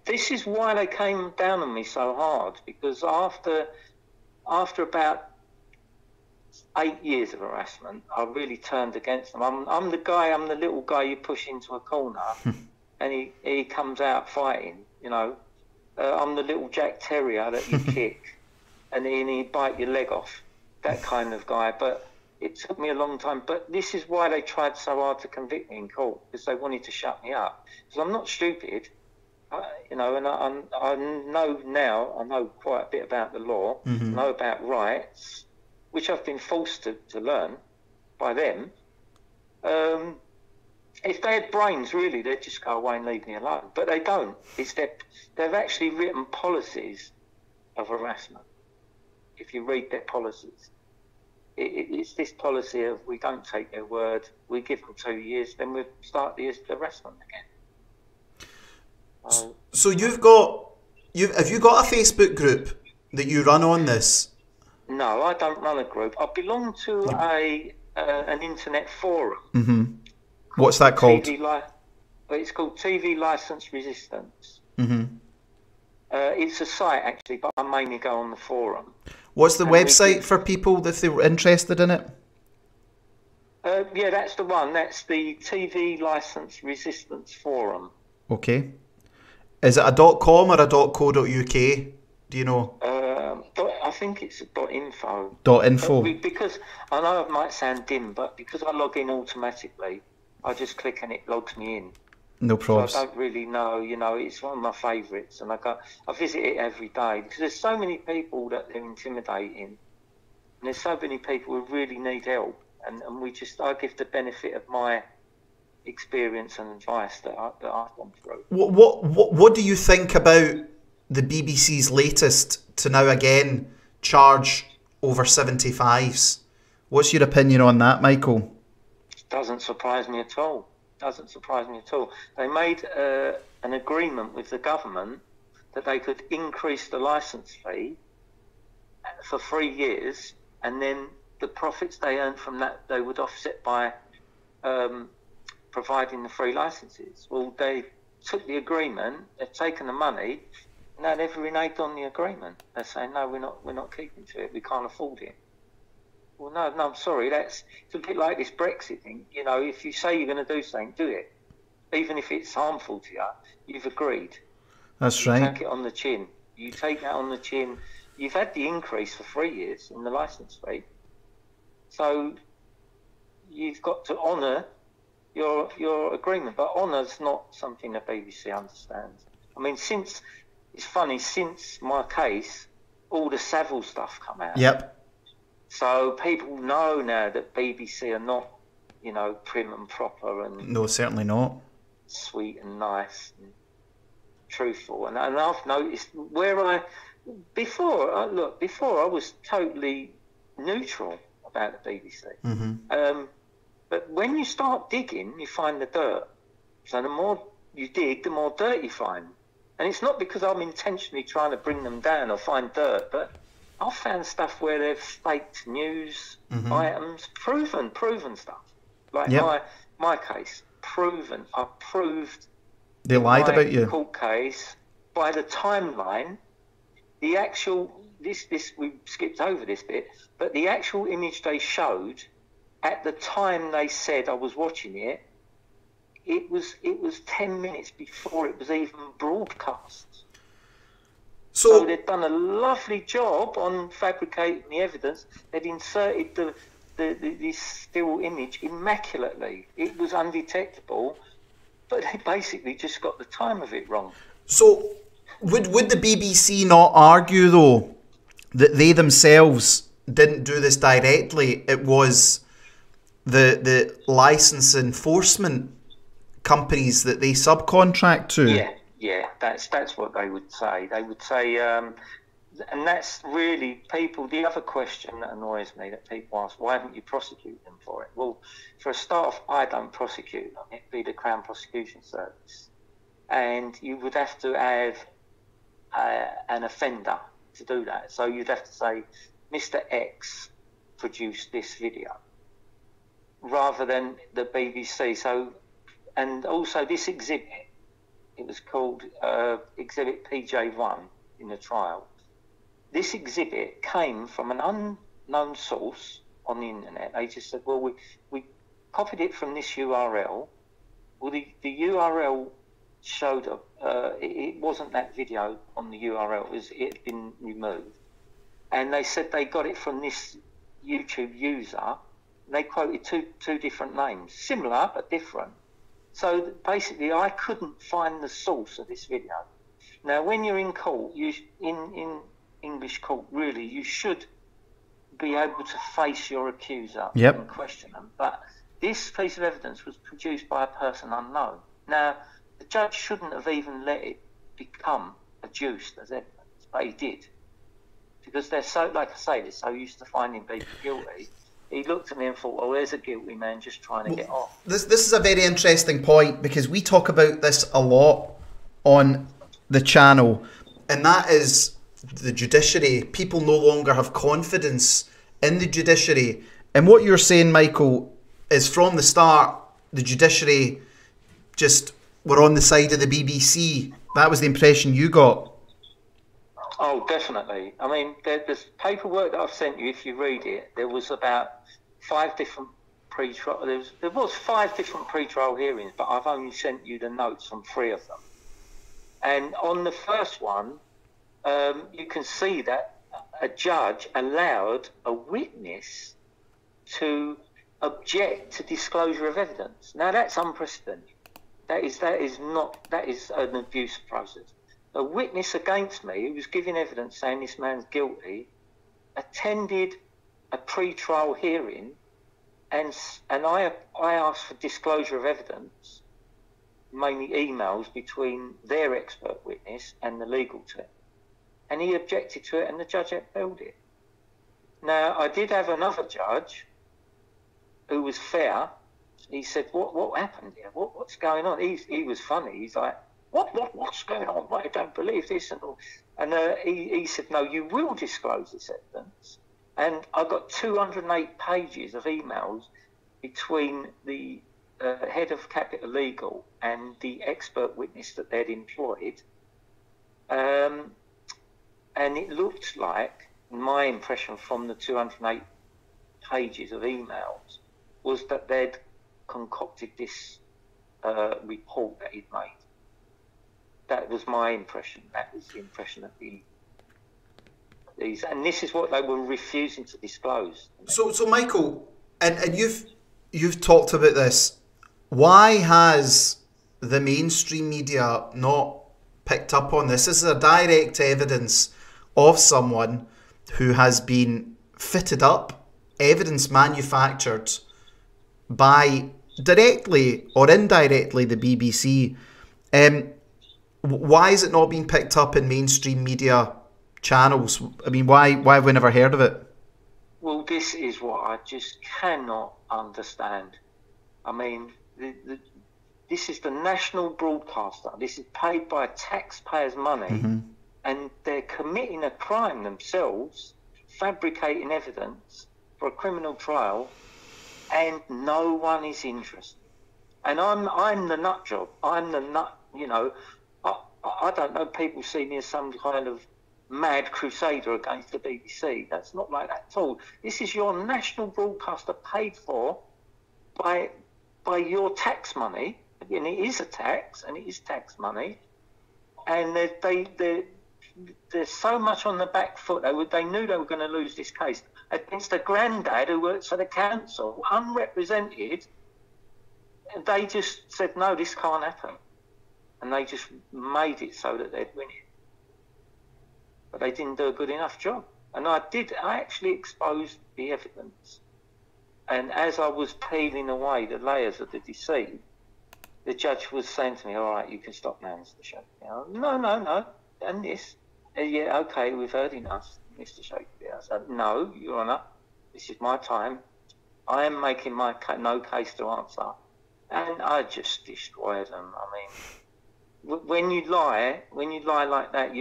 This is why they came down on me so hard, because after about 8 years of harassment, I really turned against them. I'm the little guy you push into a corner and he comes out fighting, you know. I'm the little Jack Terrier that you kick and then he bite your leg off, that kind of guy. But it took me a long time. But this is why they tried so hard to convict me in court, because they wanted to shut me up. Because I'm not stupid, you know, and I know now, I know quite a bit about the law, know about rights. which I've been forced to learn by them, if they had brains, really, they'd just go away and leave me alone. But they don't. They've actually written policies of harassment. If you read their policies, it's this policy of we don't take their word, we give them 2 years, then we start the harassment again. So have you got a Facebook group that you run on this? No, I don't run a group. I belong to an internet forum. Mm-hmm. What's that called? It's called TV License Resistance. Mm-hmm. It's a site, actually, but I mainly go on the forum. What's the website for people if they were interested in it? Yeah, that's the one. That's the TV License Resistance Forum. Okay. Is it a .com or a .co.uk? Do you know? I think it's .info. .info. Because I know it might sound dim, but because I log in automatically, I just click and it logs me in. No probs. So I don't really know, it's one of my favourites, and I visit it every day because there's so many people that they're intimidating, and there's so many people who really need help, and I give the benefit of my experience and advice that I've gone through. What do you think about the BBC's latest to now again charge over 75s? What's your opinion on that, Michael? Doesn't surprise me at all. Doesn't surprise me at all. They made an agreement with the government that they could increase the licence fee for 3 years, and then the profits they earned from that they would offset by providing the free licences. Well, they took the agreement, they've taken the money, now they've reneged on the agreement. They're saying, no, we're not keeping to it, we can't afford it. Well, no, I'm sorry. It's a bit like this Brexit thing. If you say you're going to do something, do it. Even if it's harmful to you, you've agreed. That's right. You take it on the chin. You take that on the chin. You've had the increase for 3 years in the licence fee. So you've got to honour your agreement. But honour's not something the BBC understands. I mean, since my case, all the Savile stuff come out. Yep. So people know now that BBC are not, prim and proper and no, certainly not sweet and nice and truthful. And I've noticed before I was totally neutral about the BBC. Mm-hmm. But when you start digging, you find the dirt. So the more you dig, the more dirt you find. And it's not because I'm intentionally trying to bring them down or find dirt, but I've found stuff where they've faked news items, proven stuff. Like my case, proven. I proved they lied about you. Court case by the timeline. The actual this we skipped over this bit, but the actual image they showed at the time they said I was watching it. It was 10 minutes before it was even broadcast. So they'd done a lovely job on fabricating the evidence. They'd inserted the still image immaculately. It was undetectable, but they basically just got the time of it wrong. So would the BBC not argue, though, that they themselves didn't do this directly? It was the licence enforcement companies that they subcontract to? Yeah, that's what they would say. They would say, and that's really people. The other question that annoys me that people ask, why haven't you prosecuted them for it? Well, for a start off, I don't prosecute them. It'd be the Crown Prosecution Service, and you would have to have an offender to do that. So you'd have to say, Mr. X produced this video, rather than the BBC. So, and also this exhibit. It was called Exhibit PJ1 in the trial. This exhibit came from an unknown source on the internet. They just said, well, we copied it from this URL. Well, the URL showed up, it wasn't that video on the URL, it had been removed. And they said they got it from this YouTube user. They quoted two different names, similar but different. So basically, I couldn't find the source of this video. Now, when you're in court, in English court, really, you should be able to face your accuser Yep. and question them. But this piece of evidence was produced by a person unknown. Now, the judge shouldn't have even let it become adduced as evidence, but he did. Because they're so, like I say, they're so used to finding people guilty. He looked at me and thought, oh, there's a guilty man just trying to get off. This is a very interesting point, because we talk about this a lot on the channel, and that is the judiciary. People no longer have confidence in the judiciary. And what you're saying, Michael, is from the start, the judiciary just were on the side of the BBC. That was the impression you got. Oh, definitely. I mean, there's paperwork that I've sent you. If you read it, there was about 5 different pre-trial. There was 5 different pre-trial hearings, but I've only sent you the notes on 3 of them. And on the first one, you can see that a judge allowed a witness to object to disclosure of evidence. Now, that's unprecedented. That is an abuse process. A witness against me, who was giving evidence saying this man's guilty, attended a pre-trial hearing, and I asked for disclosure of evidence, mainly emails between their expert witness and the legal team, and he objected to it, and the judge upheld it. Now, I did have another judge who was fair. He said, "What happened here? What's going on?" He was funny. He's like, What's going on? I don't believe this and all. And he said, no, you will disclose this evidence. And I got 208 pages of emails between the head of Capital Legal and the expert witness that they'd employed. And it looked like, my impression from the 208 pages of emails, was that they'd concocted this report that he'd made. That was my impression. That was the impression of these, and this is what they were refusing to disclose. So Michael, and you've talked about this. Why has the mainstream media not picked up on this? This is a direct evidence of someone who has been fitted up, evidence manufactured by directly or indirectly the BBC. Why is it not being picked up in mainstream media channels? I mean, why have we never heard of it? Well, this is what I just cannot understand. I mean, this is the national broadcaster. This is paid by taxpayers' money, and they're committing a crime themselves, fabricating evidence for a criminal trial, and no one is interested. And I'm the nut job. I'm the nut, you know. I don't know, people see me as some kind of mad crusader against the BBC. That's not like that at all. This is your national broadcaster paid for by your tax money, and it is a tax, and it is tax money. And there's so much on the back foot. They knew they were going to lose this case against a granddad who works for the council, unrepresented. And they just said, no, this can't happen. And they just made it so that they'd win it. But they didn't do a good enough job. And I actually exposed the evidence. And as I was peeling away the layers of the deceit, the judge was saying to me, all right, you can stop now, Mr. Shakespeare. No. And this? Yeah, okay, we've heard enough, Mr. Shakespeare. I said, no, Your Honour, this is my time. I am making my no case to answer. And I just destroyed them. I mean, when you lie like that,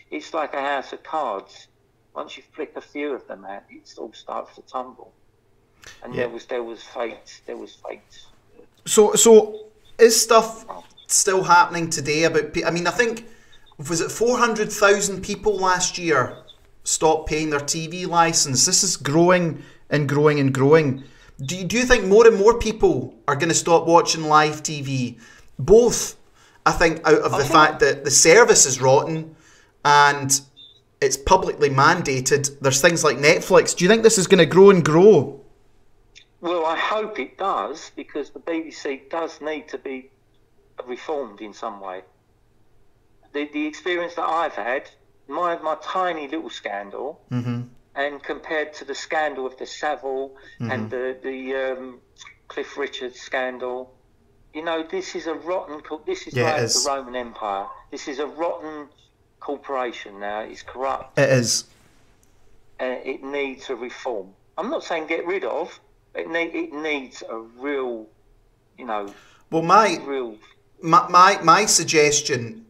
it's like a house of cards. Once you flick a few of them out, it all starts to tumble. And there was fate. So is stuff still happening today about? I mean, I think, was it 400,000 people last year stopped paying their TV license? This is growing and growing and growing. Do you think more and more people are going to stop watching live TV? Both, I think, out of the fact that the service is rotten and it's publicly mandated. There's things like Netflix. Do you think this is going to grow and grow? Well, I hope it does, because the BBC does need to be reformed in some way. The experience that I've had, my tiny little scandal, and compared to the scandal of the Savile and the Cliff Richard scandal, you know, this is a rotten. This is like the Roman Empire. This is a rotten corporation now. It's corrupt. It is. It needs a reform. I'm not saying get rid of. It needs a real, you know. Well, my suggestion.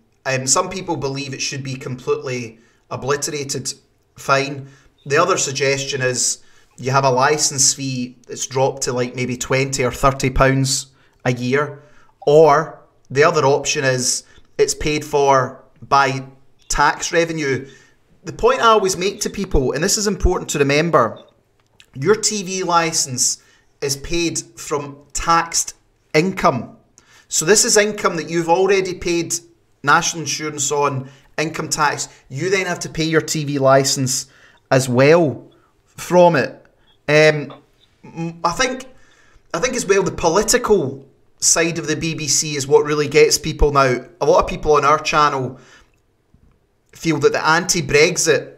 Some people believe it should be completely obliterated. Fine. The other suggestion is you have a license fee that's dropped to like maybe £20 or £30 a year, or the other option is it's paid for by tax revenue. The point I always make to people, and this is important to remember, your TV license is paid from taxed income. So this is income that you've already paid national insurance on, income tax. You then have to pay your TV license as well from it. I think as well the political side of the BBC is what really gets people now. A lot of people on our channel feel that the anti-Brexit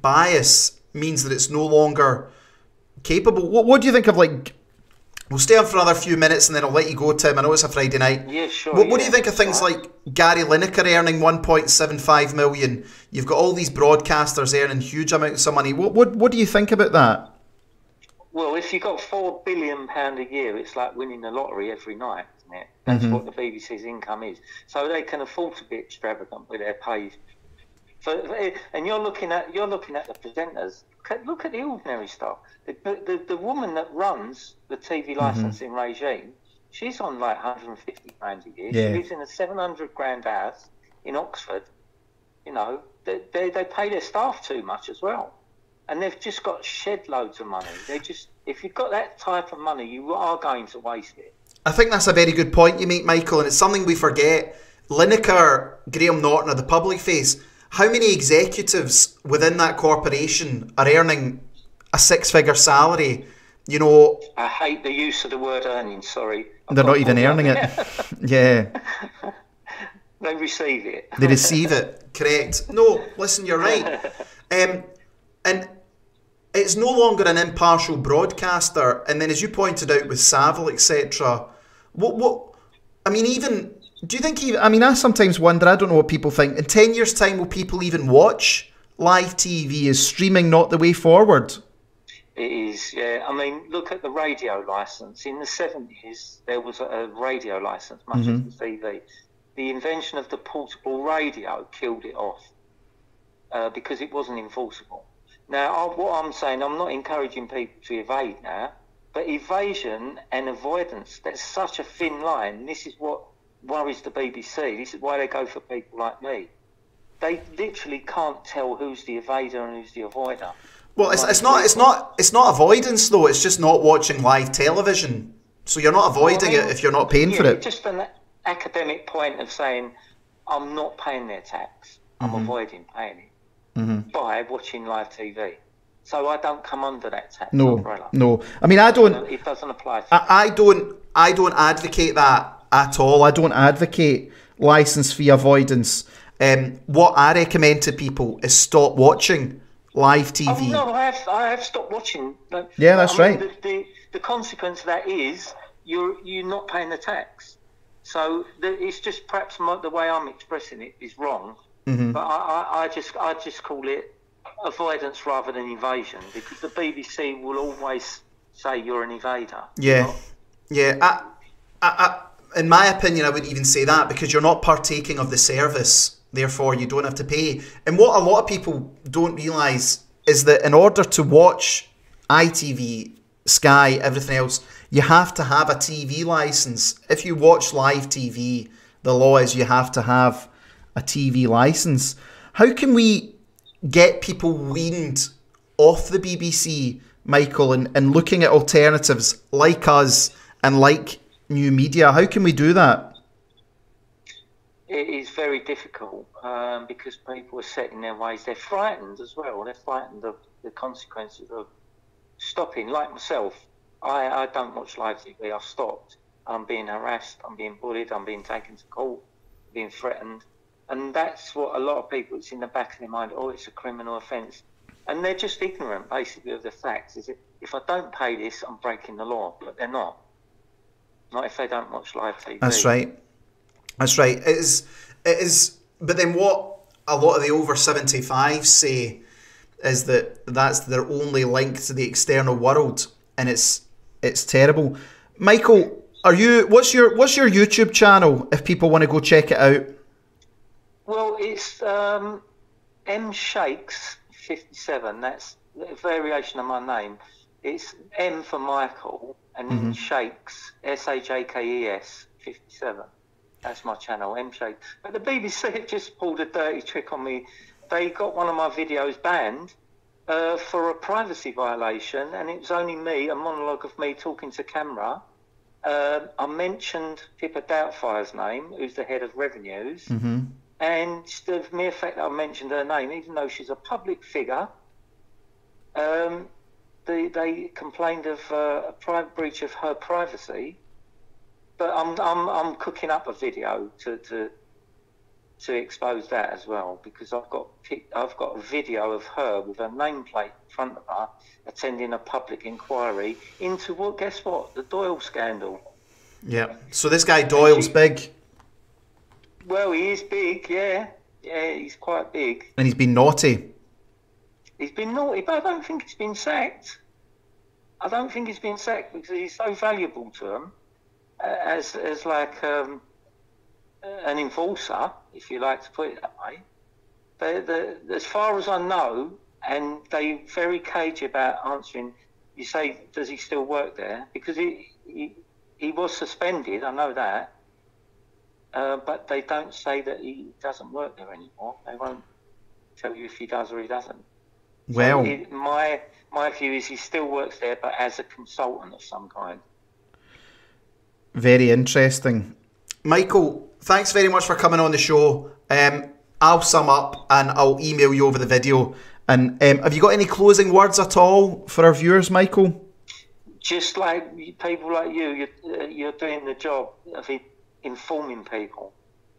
bias means that it's no longer capable. What do you think of, like, we'll stay on for another few minutes and then I'll let you go, Tim. I know it's a Friday night. Yeah, sure. What do you think of things like Gary Lineker earning 1.75 million? You've got all these broadcasters earning huge amounts of money. What do you think about that? Well, if you've got £4 billion a year, it's like winning the lottery every night, isn't it? That's what the BBC's income is. So they can afford to be extravagant with their pay. And you're looking at the presenters. Look at the ordinary stuff. The woman that runs the TV licensing regime, she's on like 150 grand a year. Yeah. She lives in a 700 grand house in Oxford. You know, they pay their staff too much as well. And they've just got shed loads of money. If you've got that type of money, you are going to waste it. I think that's a very good point you make, Michael, and it's something we forget. Lineker, Graham Norton are the public face. How many executives within that corporation are earning a six-figure salary? You know, I hate the use of the word earning, sorry. They're not even earning it. Yeah. They receive it. They receive it, correct. No, listen, you're right. And it's no longer an impartial broadcaster. And then, as you pointed out with Savile, etc., I mean, even, do you think, I sometimes wonder, I don't know what people think, in 10 years' time, will people even watch live TV? Is streaming not the way forward? It is, yeah. I mean, look at the radio licence. In the 70s, there was a radio licence, much as the TV. The invention of the portable radio killed it off because it wasn't enforceable. Now, what I'm saying, I'm not encouraging people to evade now, but evasion and avoidance, that's such a thin line. This is what worries the BBC. This is why they go for people like me. They literally can't tell who's the evader and who's the avoider. Well, it's not avoidance though. It's just not watching live television. So you're not avoiding it if you're not paying for it. Just an academic point of saying I'm not paying their tax. I'm avoiding paying it by watching live TV. So I don't come under that tax umbrella. No. I mean, it doesn't apply. I don't advocate that at all. I don't advocate license fee avoidance. What I recommend to people is stop watching live TV. Oh, no, I have stopped watching. Yeah, that's right. The consequence of that is you're not paying the tax. So it's just perhaps the way I'm expressing it is wrong. But I just call it avoidance rather than evasion, because the BBC will always say you're an evader. Yeah, yeah. In my opinion, I wouldn't even say that, because you're not partaking of the service. Therefore, you don't have to pay. And what a lot of people don't realise is that in order to watch ITV, Sky, everything else, you have to have a TV licence. If you watch live TV, the law is you have to have a TV licence. How can we get people weaned off the BBC, Michael, and looking at alternatives like us and like new media? How can we do that? It is very difficult because people are set in their ways. They're frightened as well. They're frightened of the consequences of stopping. Like myself, I don't watch live TV. I've stopped. I'm being harassed. I'm being bullied. I'm being taken to court. I'm being threatened. And that's what a lot of people, it's in the back of their mind, oh, it's a criminal offence. And they're just ignorant, basically, of the facts. Is it, if I don't pay this, I'm breaking the law, but they're not. Not if they don't watch live TV. That's right. That's right. It is. But then what a lot of the over 75s say is that that's their only link to the external world, and it's terrible. Michael, what's your YouTube channel if people want to go check it out? Well, it's M Shakes 57. That's a variation of my name. It's M for Michael, and then Shakes, SHAKES 57. That's my channel, M Shakes. But the BBC have just pulled a dirty trick on me. They got one of my videos banned for a privacy violation, and it was only me, a monologue of me talking to camera. I mentioned Pippa Doubtfire's name, who's the head of revenues, and the mere fact that I mentioned her name, even though she's a public figure, they complained of a private breach of her privacy. But I'm cooking up a video to expose that as well, because I've got a video of her with her nameplate in front of her attending a public inquiry into what? Guess what? The Doyle scandal. Yeah. So this guy Doyle's big. Well, he is big. Yeah, he's quite big. And he's been naughty. He's been naughty, but I don't think he's been sacked. I don't think he's been sacked because he's so valuable to them. As like an enforcer, if you like to put it that way. As far as I know, and they very cagey about answering. You say, does he still work there? Because he was suspended. I know that, but they don't say that he doesn't work there anymore. They won't tell you if he does or he doesn't. Well, so my view is he still works there, but as a consultant of some kind. Very interesting. Michael, thanks very much for coming on the show. I'll sum up and I'll email you over the video. And have you got any closing words at all for our viewers, Michael? Just like people like you're doing the job of informing people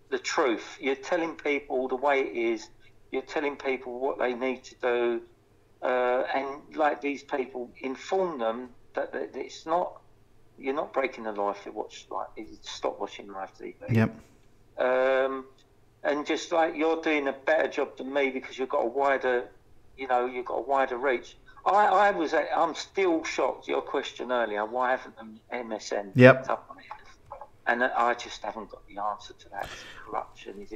the truth. You're telling people the way it is. You're telling people what they need to do. And like these people, inform them that it's not... You're not breaking the law if you stop watching live TV. Yep. And just like you're doing a better job than me because you've got a wider, you've got a wider reach. I'm still shocked. Your question earlier, why haven't the MSN picked up on it? And I just haven't got the answer to that. Is it corruption?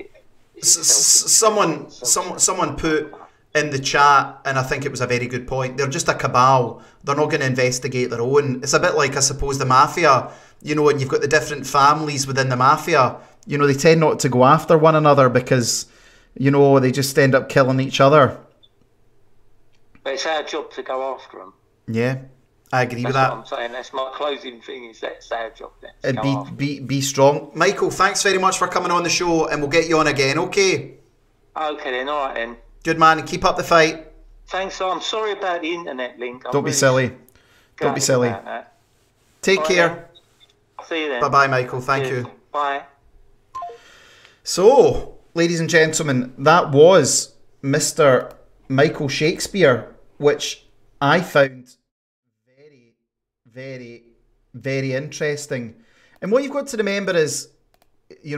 Is it someone put in the chat, and I think it was a very good point, they're just a cabal. They're not going to investigate their own. It's a bit like, I suppose, the mafia, and you've got the different families within the mafia, they tend not to go after one another because, they just end up killing each other. But it's our job to go after them. Yeah, I agree with that. That's what I'm saying. That's my closing thing, is that's our job then. And be strong. Michael, thanks very much for coming on the show, and we'll get you on again, okay? Okay then, all right then. Good man, and keep up the fight. Thanks. I'm sorry about the internet link. Don't be silly. Don't be silly. Take care. Then. See you then. Bye-bye, Michael. Thank you. Bye. So, ladies and gentlemen, that was Mr. Michael Shakespeare, which I found very, very, very interesting. And what you've got to remember is,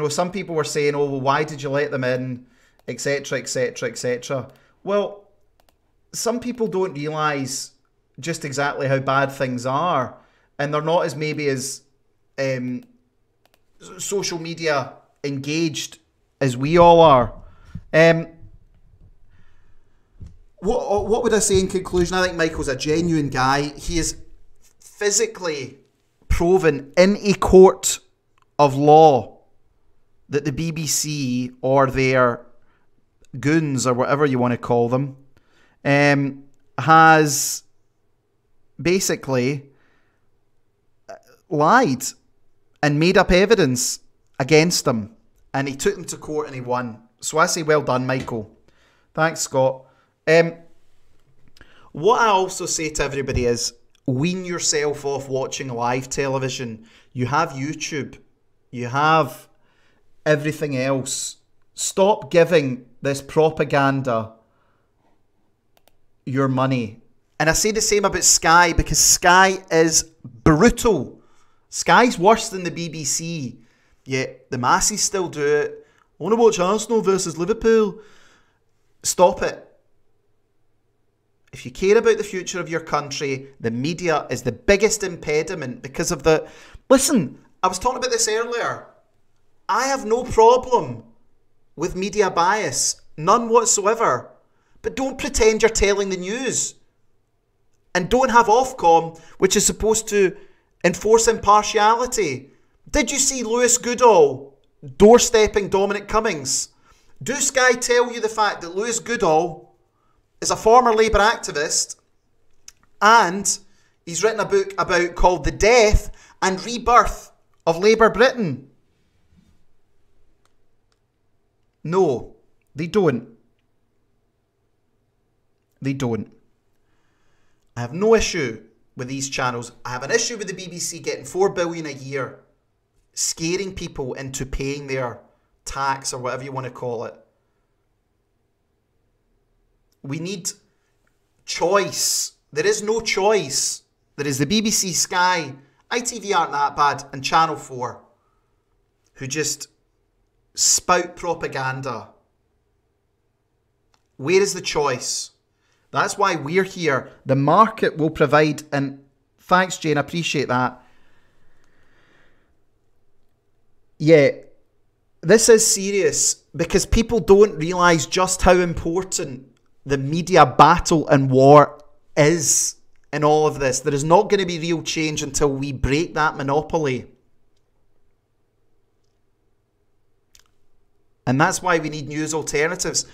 some people were saying, oh, well, why did you let them in? Etc, etc, etc. Well, some people don't realise just exactly how bad things are, and they're not as social media engaged as we all are. What would I say in conclusion? I think Michael's a genuine guy. He is physically proven in a court of law that the BBC or their goons, or whatever you want to call them, has basically lied and made up evidence against them, and he took them to court and he won. So I say well done, Michael. Thanks, Scott. What I also say to everybody is, wean yourself off watching live television. You have YouTube, you have everything else. Stop giving this propaganda your money. And I say the same about Sky, because Sky is brutal. Sky's worse than the BBC, yet the masses still do it. I want to watch Arsenal versus Liverpool. Stop it. If you care about the future of your country, the media is the biggest impediment because of the... Listen, I was talking about this earlier. I have no problem with media bias. None whatsoever. But don't pretend you're telling the news. And don't have Ofcom, which is supposed to enforce impartiality. Did you see Lewis Goodall doorstepping Dominic Cummings? Do Sky tell you the fact that Lewis Goodall is a former Labour activist and he's written a book about called The Death and Rebirth of Labour Britain? No, they don't. They don't. I have no issue with these channels. I have an issue with the BBC getting $4 billion a year, scaring people into paying their tax or whatever you want to call it. We need choice. There is no choice. There is the BBC, Sky, ITV aren't that bad, and Channel 4, who just spout propaganda. Where is the choice? That's why we're here. The market will provide, and thanks, Jane, I appreciate that. Yeah, this is serious because people don't realise just how important the media battle and war is in all of this. There is not going to be real change until we break that monopoly. And that's why we need news alternatives.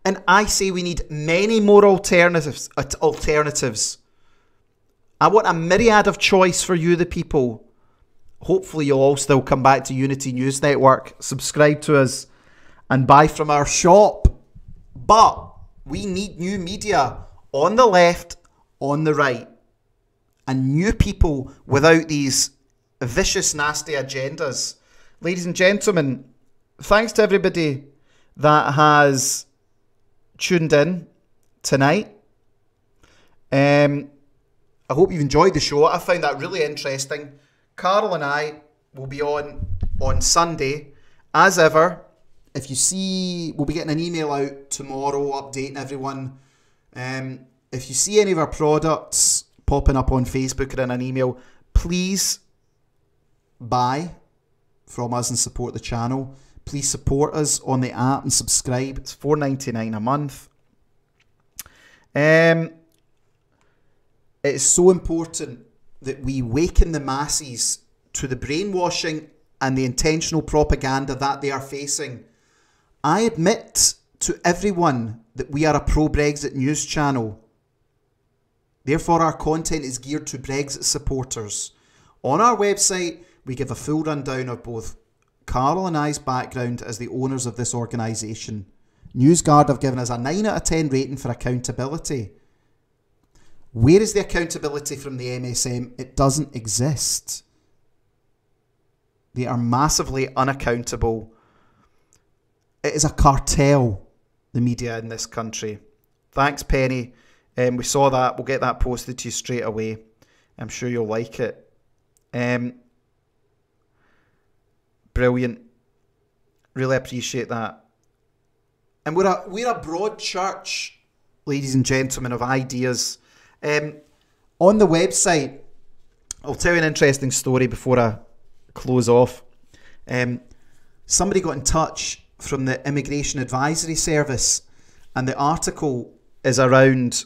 And I say we need many more alternatives. I want a myriad of choice for you, the people. Hopefully you'll all still come back to Unity News Network, subscribe to us and buy from our shop. But we need new media on the left, on the right. And new people without these vicious, nasty agendas. Ladies and gentlemen, thanks to everybody that has tuned in tonight. I hope you've enjoyed the show. I found that really interesting. Carl and I will be on Sunday. As ever, if you see, we'll be getting an email out tomorrow updating everyone. If you see any of our products popping up on Facebook or in an email, please buy from us and support the channel. Please support us on the app and subscribe. It's $4.99 a month. It is so important that we waken the masses to the brainwashing and the intentional propaganda that they are facing. I admit to everyone that we are a pro-Brexit news channel. Therefore, our content is geared to Brexit supporters. On our website, we give a full rundown of both Carl and I's background as the owners of this organisation. NewsGuard have given us a 9 out of 10 rating for accountability. Where is the accountability from the MSM? It doesn't exist. They are massively unaccountable. It is a cartel, the media in this country. Thanks, Penny. We saw that. We'll get that posted to you straight away. I'm sure you'll like it. Brilliant. Really appreciate that. And we're a broad church, ladies and gentlemen, of ideas. On the website, I'll tell you an interesting story before I close off. Somebody got in touch from the Immigration Advisory Service, and the article is around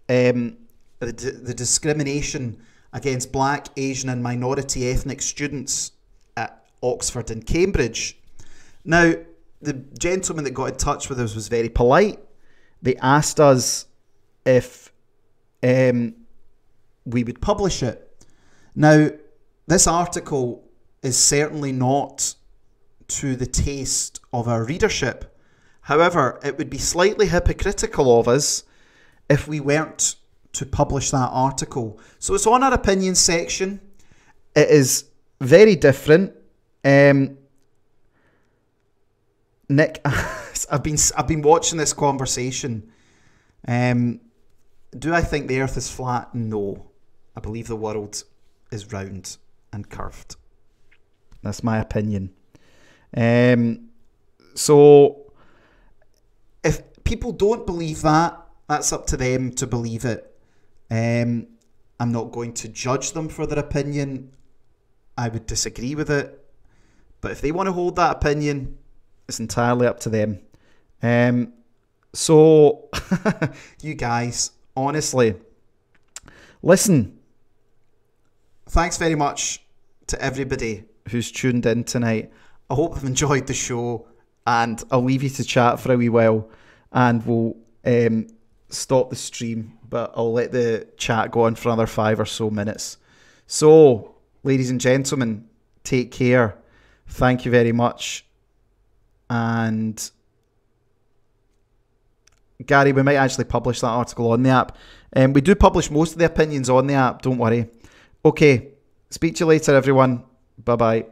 the discrimination against black, Asian and minority ethnic students at Oxford and Cambridge. Now, the gentleman that got in touch with us was very polite. They asked us if we would publish it. Now, this article is certainly not to the taste of our readership. However, it would be slightly hypocritical of us if we weren't to publish that article. So it's on our opinion section. It is very different. Nick, I've been watching this conversation. Do I think the earth is flat? No. I believe the world is round and curved. That's my opinion. So if people don't believe that, that's up to them to believe it. I'm not going to judge them for their opinion. I would disagree with it. But if they want to hold that opinion, it's entirely up to them. So, you guys, honestly, listen, thanks very much to everybody who's tuned in tonight. I hope you've enjoyed the show, and I'll leave you to chat for a wee while, and we'll stop the stream, but I'll let the chat go on for another 5 or so minutes. So, ladies and gentlemen, take care. Thank you very much. And Gary, we might actually publish that article on the app. We do publish most of the opinions on the app, don't worry. Okay, speak to you later, everyone. Bye-bye.